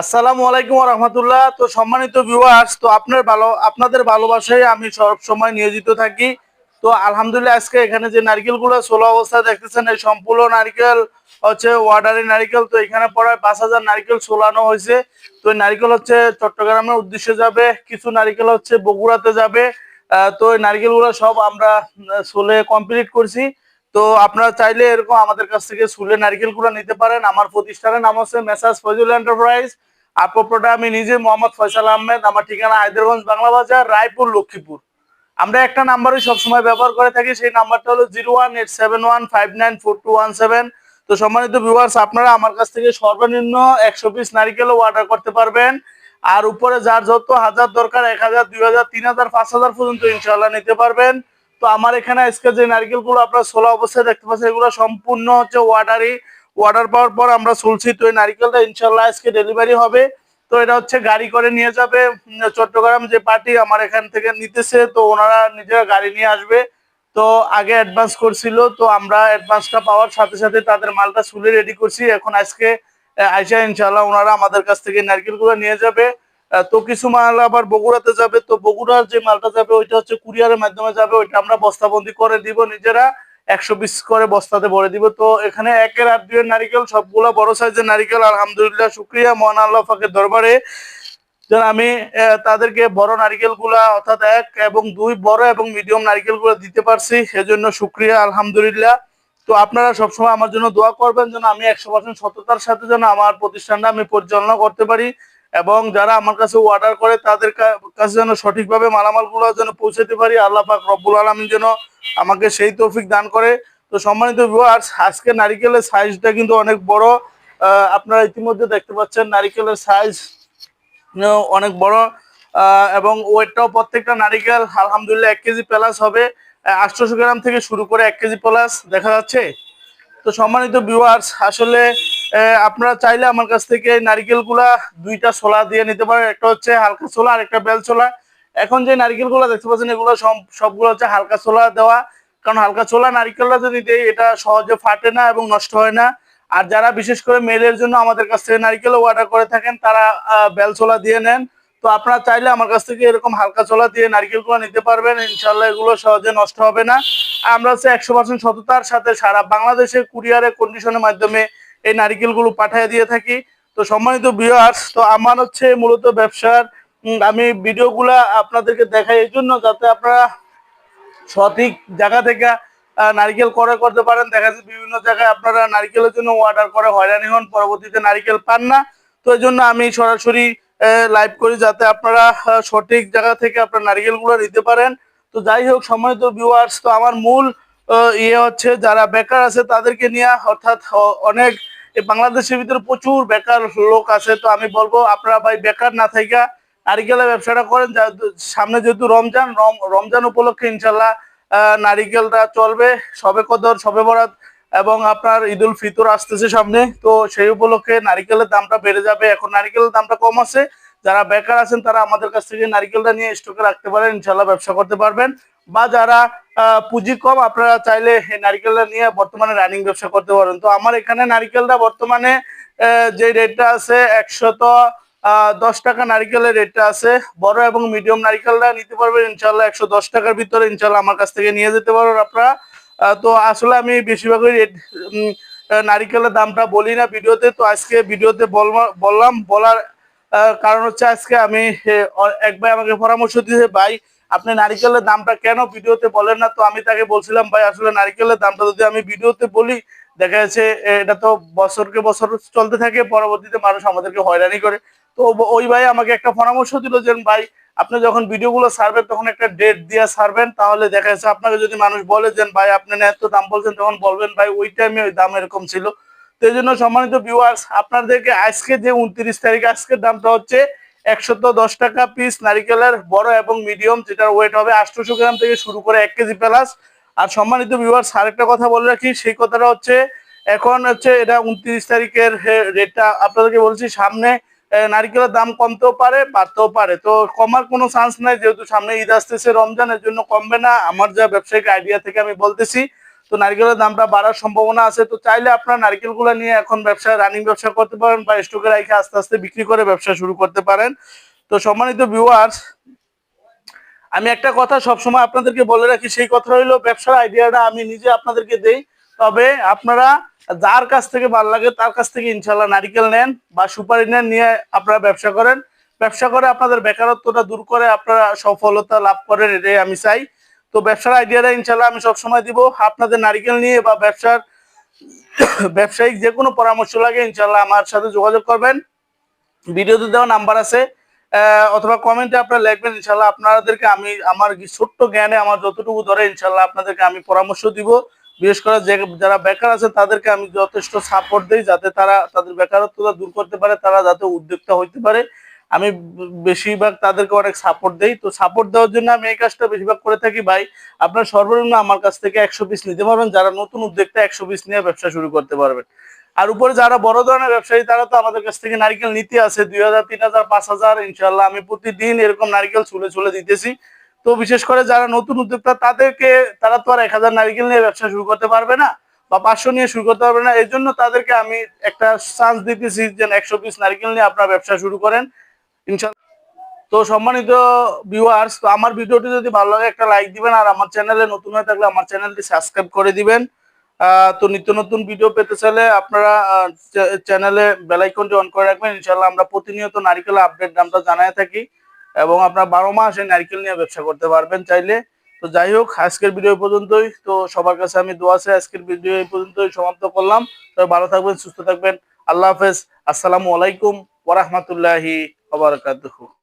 আসসালামু আলাইকুম রহমতুল্লাহ। তো সম্মানিত ভিউয়ার্স, তো আপনাদের ভালোবাসায় আমি সব সময় নিয়োজিত থাকি। তো আলহামদুলিল্লাহ আজকে এখানে যে নারকেলগুলো ষোলো অবস্থায় দেখতেছেন, এই সম্পূর্ণ নারকেল হচ্ছে ওয়াটারি নারকেল। তো এখানে প্রায় 5,000 নারকেল সোলানো হয়েছে। তো এই নারকেল হচ্ছে চট্টগ্রামের উদ্দেশ্যে যাবে, কিছু নারকেল হচ্ছে বগুড়াতে যাবে। তো এই নারকেলগুলো সব আমরা সোলে কমপ্লিট করছি। তো আপনারা চাইলে এরকম আমাদের কাছ থেকে সুলে নারকেলগুলো নিতে পারেন। আমার প্রতিষ্ঠানের নাম হচ্ছে মেসার্স ফয়জুল এন্টারপ্রাইজ। আর প্রোপ্রাইটার আমি নিজে মোহাম্মদ ফয়সাল আহমেদ। আমার ঠিকানা হায়দ্রাবাদ বাংলা বাজার, রায়পুর, লক্ষ্মীপুর। আমরা একটা নাম্বারই সবসময় ব্যবহার করে থাকি, সেই নাম্বারটা হলো 018715942117। তো সম্মানিত ভিউয়ার্স, আপনারা আমার কাছ থেকে সর্বনিম্ন 100 পিস নারিকেলও অর্ডার করতে পারবেন। আর উপরে যার যত হাজার দরকার, 1,000, 2,000, 3,000, 5,000 পর্যন্ত ইনশাল্লাহ নিতে পারবেন। তো আমার এখানে আজকে যে নারিকেলগুলো আপনারা ষোলো অবস্থায় দেখতে পাচ্ছেন, এগুলো সম্পূর্ণ হচ্ছে ওয়াটারি। অর্ডার পাওয়ার পর আমরা চলছি। তো এই নারিকেলটা ইনশাল্লাহ আজকে ডেলিভারি হবে। তো এটা হচ্ছে গাড়ি করে নিয়ে যাবে চট্টগ্রাম। যে পার্টি আমার এখান থেকে নিতেছে, তো ওনারা নিজেরা গাড়ি নিয়ে আসবে। তো আগে অ্যাডভান্স করছিল, তো আমরা অ্যাডভান্সটা পাওয়ার সাথে সাথে তাদের মালটা সুলে রেডি করছি। এখন আজকে আইসা ইনশাল্লাহ ওনারা আমাদের কাছ থেকে নারকেলগুলো নিয়ে যাবে। তো কিছু মাল আবার বগুড়াতে যাবে। তো বগুড়ার যে মালটা যাবে ওইটা হচ্ছে কুরিয়ারের মাধ্যমে যাবে, ওইটা আমরা বস্তাবন্দি করে দিব নিজেরা। 100 পিস করে বস্তাতে ভরে দিব। তো এখানে 1-এর 8-2-এর নারিকেল, সবগুলো বড় সাইজের নারিকেল। আলহামদুলিল্লাহ, শুক্রিয়া মহান আল্লাহ পাকের দরবারে যেন আমি তাদেরকে বড় নারিকেল গুলা অর্থাৎ 1 এবং 2 বড় এবং মিডিয়াম নারিকেল গুলো দিতে পারছি, সেজন্য শুক্রিয়া আলহামদুলিল্লাহ। তো আপনারা সবসময় আমার জন্য দোয়া করবেন যেন আমি 100% সততার সাথে যেন আমার প্রতিষ্ঠানটা আমি পরিচালনা করতে পারি, এবং যারা আমার কাছে অর্ডার করে তাদের কাছে যেন সঠিকভাবে মালামাল গুলো যেন পৌঁছাতে পারি। আল্লাহ পাক রব্বুল আলামিন যেন আমাকে সেই তৌফিক দান করে। তো সম্মানিত ভিউয়ার্স, আজকে নারিকেলের সাইজটা কিন্তু অনেক বড়। আপনারা ইতিমধ্যে দেখতে পাচ্ছেন নারিকেলের সাইজ অনেক বড়, এবং ওয়েটটাও প্রত্যেকটা নারিকেল আলহামদুলিল্লাহ 1 কেজি প্লাস হবে। 800 গ্রাম থেকে শুরু করে 1 কেজি প্লাস দেখা যাচ্ছে। তো সম্মানিত ভিউয়ার্স, আসলে আপনারা চাইলে আমার কাছ থেকে নারিকেলগুলা দুইটা ছোলা দিয়ে নিতে পারেন। একটা হচ্ছে হালকা ছোলা আর একটা বেল ছোলা। এখন যে নারিকেলগুলো দেখতে পাচ্ছেন, এগুলো সবগুলো হচ্ছে হালকা ছোলা দেওয়া। কারণ হালকা ছোলা নারিকেলটা যদি দেয়, এটা সহজে ফাটে না এবং নষ্ট হয় না। আর যারা বিশেষ করে মেলের জন্য আমাদের কাছ থেকে নারিকেলও অর্ডার করে থাকেন, তারা বেল ছোলা দিয়ে নেন। তো আপনারা চাইলে আমার কাছ থেকে এরকম হালকা ছোলা দিয়ে নারিকেলগুলো নিতে পারবেন। ইনশাল্লাহ এগুলো সহজে নষ্ট হবে না। আমরা হচ্ছে 100% সততার সাথে সারা বাংলাদেশে কুরিয়ারে কন্ডিশনের মাধ্যমে এই নারিকেলগুলো পাঠিয়ে দিয়ে থাকি। তো সম্মানিত ভিউয়ার্স, তো আমার হচ্ছে মূলত ব্যবসার আমি ভিডিওগুলা আপনাদেরকে দেখাই এই জন্য, যাতে আপনারা সঠিক জায়গা থেকে নারিকেল ক্রয় করতে পারেন। দেখা যাচ্ছে বিভিন্ন জায়গায় আপনারা নারিকেলের জন্য অর্ডার করে হয়রানি হন, পরবর্তীতে নারিকেল পান না। তো এই জন্য আমি সরাসরি লাইভ করি, যাতে আপনারা সঠিক জায়গা থেকে আপনার নারিকেলগুলো নিতে পারেন। তো যাই হোক সম্মানিত ভিউয়ার্স, তো আমার মূল ইয়ে হচ্ছে যারা বেকার আছে তাদেরকে নিয়ে, অর্থাৎ অনেক বাংলাদেশের ভিতরে প্রচুর বেকার লোক আছে। তো আমি বলবো আপনারা ভাই বেকার না থাইকা নারিকেলের ব্যবসাটা করেন। সামনে যেহেতু রমজান উপলক্ষে ইনশাল্লাহ নারিকেলটা চলবে। সবে কদর, সবে বরাত এবং আপনার ঈদুল ফিতর আসতেছে সামনে। তো সেই উপলক্ষে নারিকেলের দামটা বেড়ে যাবে। এখন নারিকেলের দামটা কম আছে। যারা বেকার আছেন তারা আমাদের কাছ থেকে নারিকেলটা নিয়ে স্টকে রাখতে পারেন, ইনশাল্লাহ ব্যবসা করতে পারবেন। বা যারা পুঁজি কম, আপনারা চাইলে এই নারিকেলটা নিয়ে বর্তমানে রানিং ব্যবসা করতে পারেন। তো আমার এখানে নারিকেলটা বর্তমানে যে রেটটা আছে 110 টাকা নারিকেলের রেটটা আছে। বড় এবং মিডিয়াম নারিকেলটা নিতে পারবেন ইনশাল্লাহ 110 টাকার ভিতরে, ইনশাল্লাহ আমার কাছ থেকে নিয়ে যেতে পারবেন আপনারা। তো আসলে আমি বেশিরভাগই রেট নারিকেলের দামটা বলি না ভিডিওতে। তো আজকে ভিডিওতে বললাম, বলার কারণ হচ্ছে আজকে আমি এক ভাই আমাকে পরামর্শ দিয়েছে, ভাই আপনি নারিকেলের দামটা কেন ভিডিওতে বলেন না। তো আমি তাকে বলছিলাম, ভাই আসলে নারিকেলের দামটা যদি আমি ভিডিওতে বলি, দেখা যাচ্ছে এটা তো বছরকে বছর চলতে থাকে, পরবর্তীতে মানুষ আমাদেরকে হয়রানি করে। তো ওই ভাই আমাকে একটা পরামর্শ দিল যে ভাই আপনি যখন ভিডিওগুলো ছাড়বেন তখন একটা ডেট দিয়ে ছাড়বেন, তাহলে দেখা যাচ্ছে আপনাকে যদি মানুষ বলে যে ভাই আপনি এত দাম বলছেন, তখন বলবেন ভাই ওই টাইমে ওই দাম এরকম ছিল। তো এই জন্য সম্মানিত ভিউয়ার্স, আপনাদেরকে আজকে যে 29 তারিখ, আজকের দামটা হচ্ছে 110 টাকা পিস নারিকেলের বড় এবং মিডিয়াম, যেটার ওয়েট হবে 800 গ্রাম থেকে শুরু করে 1 কেজি প্লাস। আর সম্মানিত ভিউয়ার্স, আরেকটা কথা বলে রাখি, সেই কথাটা হচ্ছে এখন হচ্ছে এটা 29 তারিখের রেটটা আপনাদেরকে বলছি। সামনে নারিকেলের দাম কমতেও পারে, বাড়তেও পারে। তো কমার কোনো চান্স নাই, যেহেতু সামনে ঈদ আসতেছে, রমজানের জন্য কমবে না, আমার যা ব্যবসায়িক আইডিয়া থেকে আমি বলতেছি। তো নারিকেলের দামটা বাড়ার সম্ভাবনা আছে। তো চাইলে আপনার নারিকেলগুলো নিয়ে এখন রানিং ব্যবসা করতে পারেন বা স্টকে রেখে আস্তে আস্তে বিক্রি করে ব্যবসা শুরু করতে পারেন। তো সম্মানিত ভিউয়ার্স, আমি একটা কথা সবসময় আপনাদেরকে বলে রাখি, সেই কথা হইলো ব্যবসার আইডিয়াটা আমি নিজে আপনাদেরকে দেই, তবে আপনারা যার কাছ থেকে ভালো লাগে তার কাছ থেকে ইনশাল্লাহ নারিকেল নেন বা সুপারি নেন, নিয়ে আপনারা ব্যবসা করেন। ব্যবসা করে আপনাদের বেকারত্বটা দূর করে আপনারা সফলতা লাভ করেন, এটাই আমি চাই। তো ব্যবসার আইডিয়াটা ইনশাল্লাহ আমি সবসময় দিব। আপনাদের নারিকেল নিয়ে বা ব্যবসায়িক যে কোনো পরামর্শ লাগে ইনশাল্লাহ আমার সাথে যোগাযোগ করবেন। ভিডিওতে দেওয়া নাম্বার আছে, অথবা কমেন্টে আপনারা লিখবেন। ইনশাল্লাহ আপনাদেরকে আমি আমার ছোট্ট জ্ঞানে আমার যতটুকু ধরে ইনশাল্লাহ আপনাদেরকে আমি পরামর্শ দিব। বিশেষ করে যারা বেকার আছে তাদেরকে আমি যথেষ্ট সাপোর্ট দিই, যাতে তারা তাদের বেকারত্বটা দূর করতে পারে, তারা যাতে উদ্যোক্তা হইতে পারে। আমি বেশিরভাগ তাদেরকে অনেক সাপোর্ট দেই। তো সাপোর্ট দেওয়ার জন্য আমি এই কাজটা বেশিরভাগ করে থাকি ভাই। আপনার সর্বনিম্ন আমার কাছ থেকে 100 পিস নিতে পারবেন, যারা নতুন উদ্যোক্তা 100 পিস নিয়ে ব্যবসা শুরু করতে পারবেন। আর উপরে যারা বড় ধরনের ব্যবসায়ী তারা তো আমাদের কাছ থেকে নারিকেল নিতে আছে 2000, 3000, 5000। ইনশাল্লাহ আমি প্রতিদিন এরকম নারিকেল ছুলে দিতেছি। তো বিশেষ করে যারা নতুন উদ্যোক্তা তারা তো আর 1000 নারিকেল নিয়ে ব্যবসা শুরু করতে পারবে না বা 500 নিয়ে শুরু করতে পারবে না। এই জন্য তাদেরকে আমি একটা চান্স দিতেছি যে 100 পিস নারিকেল নিয়ে আপনার ব্যবসা শুরু করেন ইনশাল্লাহ। তো সম্মানিত ভিউয়ার্স, তো আমার ভিডিওটি যদি ভালো লাগে একটা লাইক দিবেন, আর আমার চ্যানেলে নতুন হয়ে থাকলে আমার চ্যানেলটি সাবস্ক্রাইব করে দিবেন। তো নিত্য নতুন ভিডিও পেতে চাইলে আপনারা চ্যানেলে বেল আইকনটি অন করে রাখবেন। ইনশাআল্লাহ আমরা প্রতিনিয়ত নারকেল আপডেট দামটা জানায় থাকি, এবং আপনারা 12 মাস এই নারকেল নিয়ে ব্যবসা করতে পারবেন চাইলে। তো যাই হোক, আজকের ভিডিও পর্যন্তই। তো সবার কাছে আমি দোয়া চাই আজকের ভিডিও এই পর্যন্তই সমাপ্ত করলাম। তো ভালো থাকবেন, সুস্থ থাকবেন। আল্লাহ হাফেজ। আসসালামু আলাইকুম ওয়া রাহমাতুল্লাহি ওয়া বারাকাতুহু।